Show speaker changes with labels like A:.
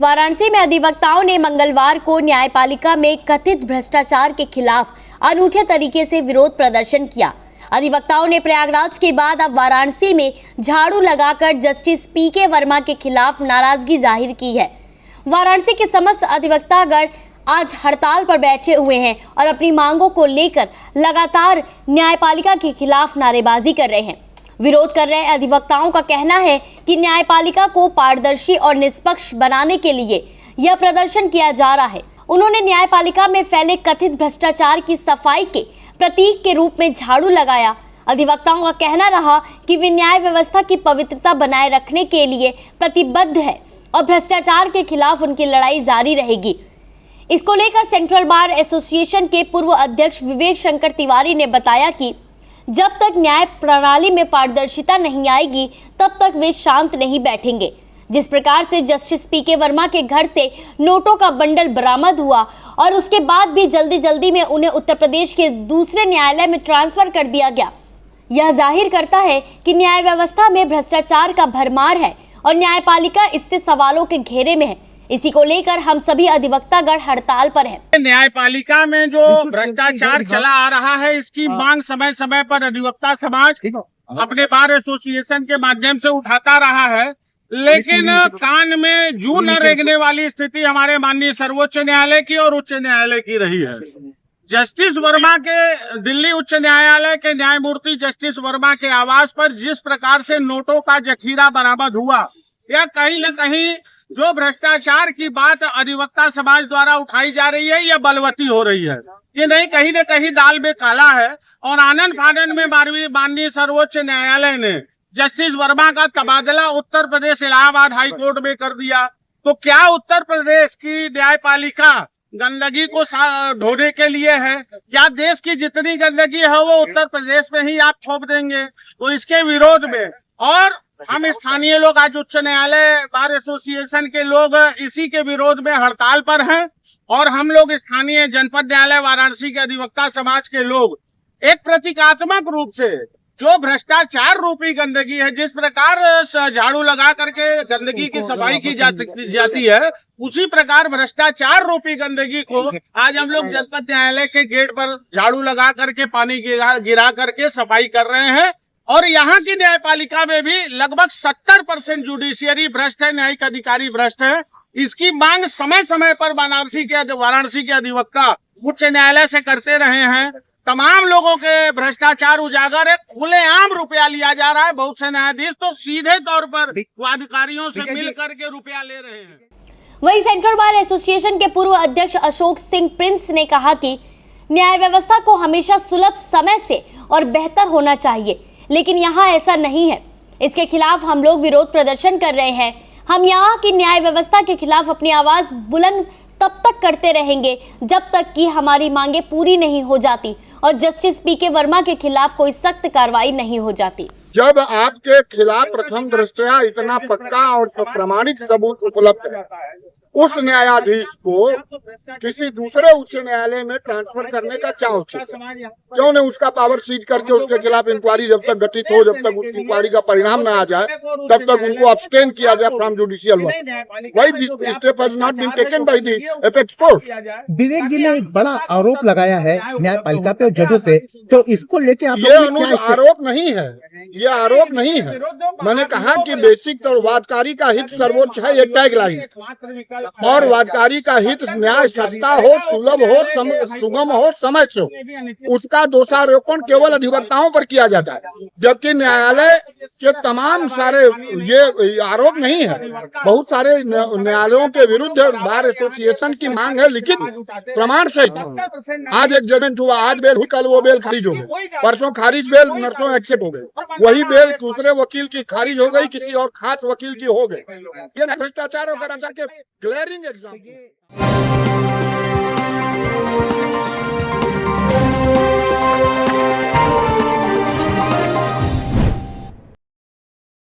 A: वाराणसी में अधिवक्ताओं ने मंगलवार को न्यायपालिका में कथित भ्रष्टाचार के खिलाफ अनूठे तरीके से विरोध प्रदर्शन किया। अधिवक्ताओं ने प्रयागराज के बाद अब वाराणसी में झाड़ू लगाकर जस्टिस पीके वर्मा के खिलाफ नाराजगी जाहिर की है। वाराणसी के समस्त अधिवक्तागण आज हड़ताल पर बैठे हुए हैं और अपनी मांगों को लेकर लगातार न्यायपालिका के खिलाफ नारेबाजी कर रहे हैं। विरोध कर रहे अधिवक्ताओं का कहना है कि न्यायपालिका को पारदर्शी और निष्पक्ष बनाने के लिए यह प्रदर्शन किया जा रहा है। उन्होंने न्यायपालिका में फैले कथित भ्रष्टाचार की सफाई के प्रतीक के रूप में झाड़ू लगाया। अधिवक्ताओं का कहना रहा कि वे न्याय व्यवस्था की पवित्रता बनाए रखने के लिए प्रतिबद्ध है और भ्रष्टाचार के खिलाफ उनकी लड़ाई जारी रहेगी। इसको लेकर सेंट्रल बार एसोसिएशन के पूर्व अध्यक्ष विवेक शंकर तिवारी ने बताया कि जब तक न्याय प्रणाली में पारदर्शिता नहीं आएगी तब तक वे शांत नहीं बैठेंगे। जिस प्रकार से जस्टिस पीके वर्मा के घर से नोटों का बंडल बरामद हुआ और उसके बाद भी जल्दी में उन्हें उत्तर प्रदेश के दूसरे न्यायालय में ट्रांसफर कर दिया गया, यह जाहिर करता है कि न्याय व्यवस्था में भ्रष्टाचार का भरमार है और न्यायपालिका इससे सवालों के घेरे में है। इसी को लेकर हम सभी अधिवक्तागण हड़ताल पर हैं।
B: न्यायपालिका में जो भ्रष्टाचार चला आ रहा है, इसकी मांग समय समय पर अधिवक्ता समाज अपने बार एसोसिएशन के माध्यम से उठाता रहा है, लेकिन कान में जूं न रेंगने वाली स्थिति हमारे माननीय सर्वोच्च न्यायालय की और उच्च न्यायालय की रही है। जस्टिस वर्मा के दिल्ली उच्च न्यायालय के न्यायमूर्ति जस्टिस वर्मा के आवास पर जिस प्रकार से नोटों का जखीरा बरामद हुआ, या कहीं न कहीं जो भ्रष्टाचार की बात अधिवक्ता समाज द्वारा उठाई जा रही है, यह बलवती हो रही है। ये नहीं कहीं न कहीं दाल में काला है। और आनंद फानन में माननीय सर्वोच्च न्यायालय ने जस्टिस वर्मा का तबादला उत्तर प्रदेश इलाहाबाद हाई कोर्ट में कर दिया। तो क्या उत्तर प्रदेश की न्यायपालिका गंदगी को ढोने के लिए है? क्या देश की जितनी गंदगी है वो उत्तर प्रदेश में ही आप थोप देंगे? तो इसके विरोध में और हम स्थानीय लोग आज उच्च न्यायालय बार एसोसिएशन के लोग इसी के विरोध में हड़ताल पर हैं। और हम लोग स्थानीय जनपद न्यायालय वाराणसी के अधिवक्ता समाज के लोग एक प्रतीकात्मक रूप से जो भ्रष्टाचार रूपी गंदगी है, जिस प्रकार झाड़ू लगा करके गंदगी की सफाई की जाती है, उसी प्रकार भ्रष्टाचार रूपी गंदगी को आज हम लोग जनपद न्यायालय के गेट पर झाड़ू लगा करके पानी गिरा करके सफाई कर रहे हैं। और यहाँ की न्यायपालिका में भी लगभग 70% जुडिशियरी भ्रष्ट है, न्यायिक अधिकारी भ्रष्ट है। इसकी मांग समय समय पर वाराणसी के अधिवक्ता उच्च न्यायालय से करते रहे हैं। तमाम लोगों के भ्रष्टाचार उजागर है, खुलेआम रुपया लिया जा रहा है। बहुत से न्यायाधीश तो सीधे तौर पर अधिकारियों से मिल करके रुपया ले रहे हैं।
A: वहीं सेंट्रल बार एसोसिएशन के पूर्व अध्यक्ष अशोक सिंह प्रिंस ने कहा कि न्याय व्यवस्था को हमेशा सुलभ समय से और बेहतर होना चाहिए, लेकिन यहाँ ऐसा नहीं है। इसके खिलाफ हम लोग विरोध प्रदर्शन कर रहे हैं। हम यहाँ की न्याय व्यवस्था के खिलाफ अपनी आवाज बुलंद तब तक करते रहेंगे जब तक कि हमारी मांगे पूरी नहीं हो जाती और जस्टिस पीके वर्मा के खिलाफ कोई सख्त कार्रवाई नहीं हो जाती।
C: जब आपके खिलाफ प्रथम दृष्टया इतना पक्का और प्रमाणित सबूत उपलब्ध है, उस न्यायाधीश को किसी दूसरे उच्च न्यायालय में ट्रांसफर करने का क्या औचित्य? क्यों ने उसका पावर सीज करके उसके खिलाफ इंक्वायरी जब तक गठित हो, जब तक उसकी इंक्वायरी का परिणाम न आ जाए, तब तक उनको अब्सटेन किया जाए from judicial work. Why this step has not been taken by the apex court?
D: Vivek ji ने एक बड़ा आरोप लगाया है न्यायपालिका पे और जजों पे, तो इसको लेके आप
C: ये आरोप नहीं है, ये आरोप नहीं है। मैंने कहा कि बेसिक और वादकारी का हित सर्वोच्च है, ये टैगलाइन। और वादकारी का हित न्याय सस्ता हो, सुलभ हो, सुगम हो, समय से हो, उसका दोषारोपण केवल अधिवक्ताओं पर किया जाता है, जबकि न्यायालय के तमाम सारे ये आरोप नहीं है। बहुत सारे न्यायालयों के विरुद्ध बार एसोसिएशन की मांग है लिखित प्रमाण सहित। आज एक जजमेंट हुआ, आज बेल हुई, कल वो बेल खारिज हो गई, परसों खारिज बेल नरसों एक्सेप्ट हो गई, वही बेल दूसरे वकील की खारिज हो गई, किसी और खास वकील की हो गई। ये भ्रष्टाचार और के ग्लेयरिंग एग्जाम्पल।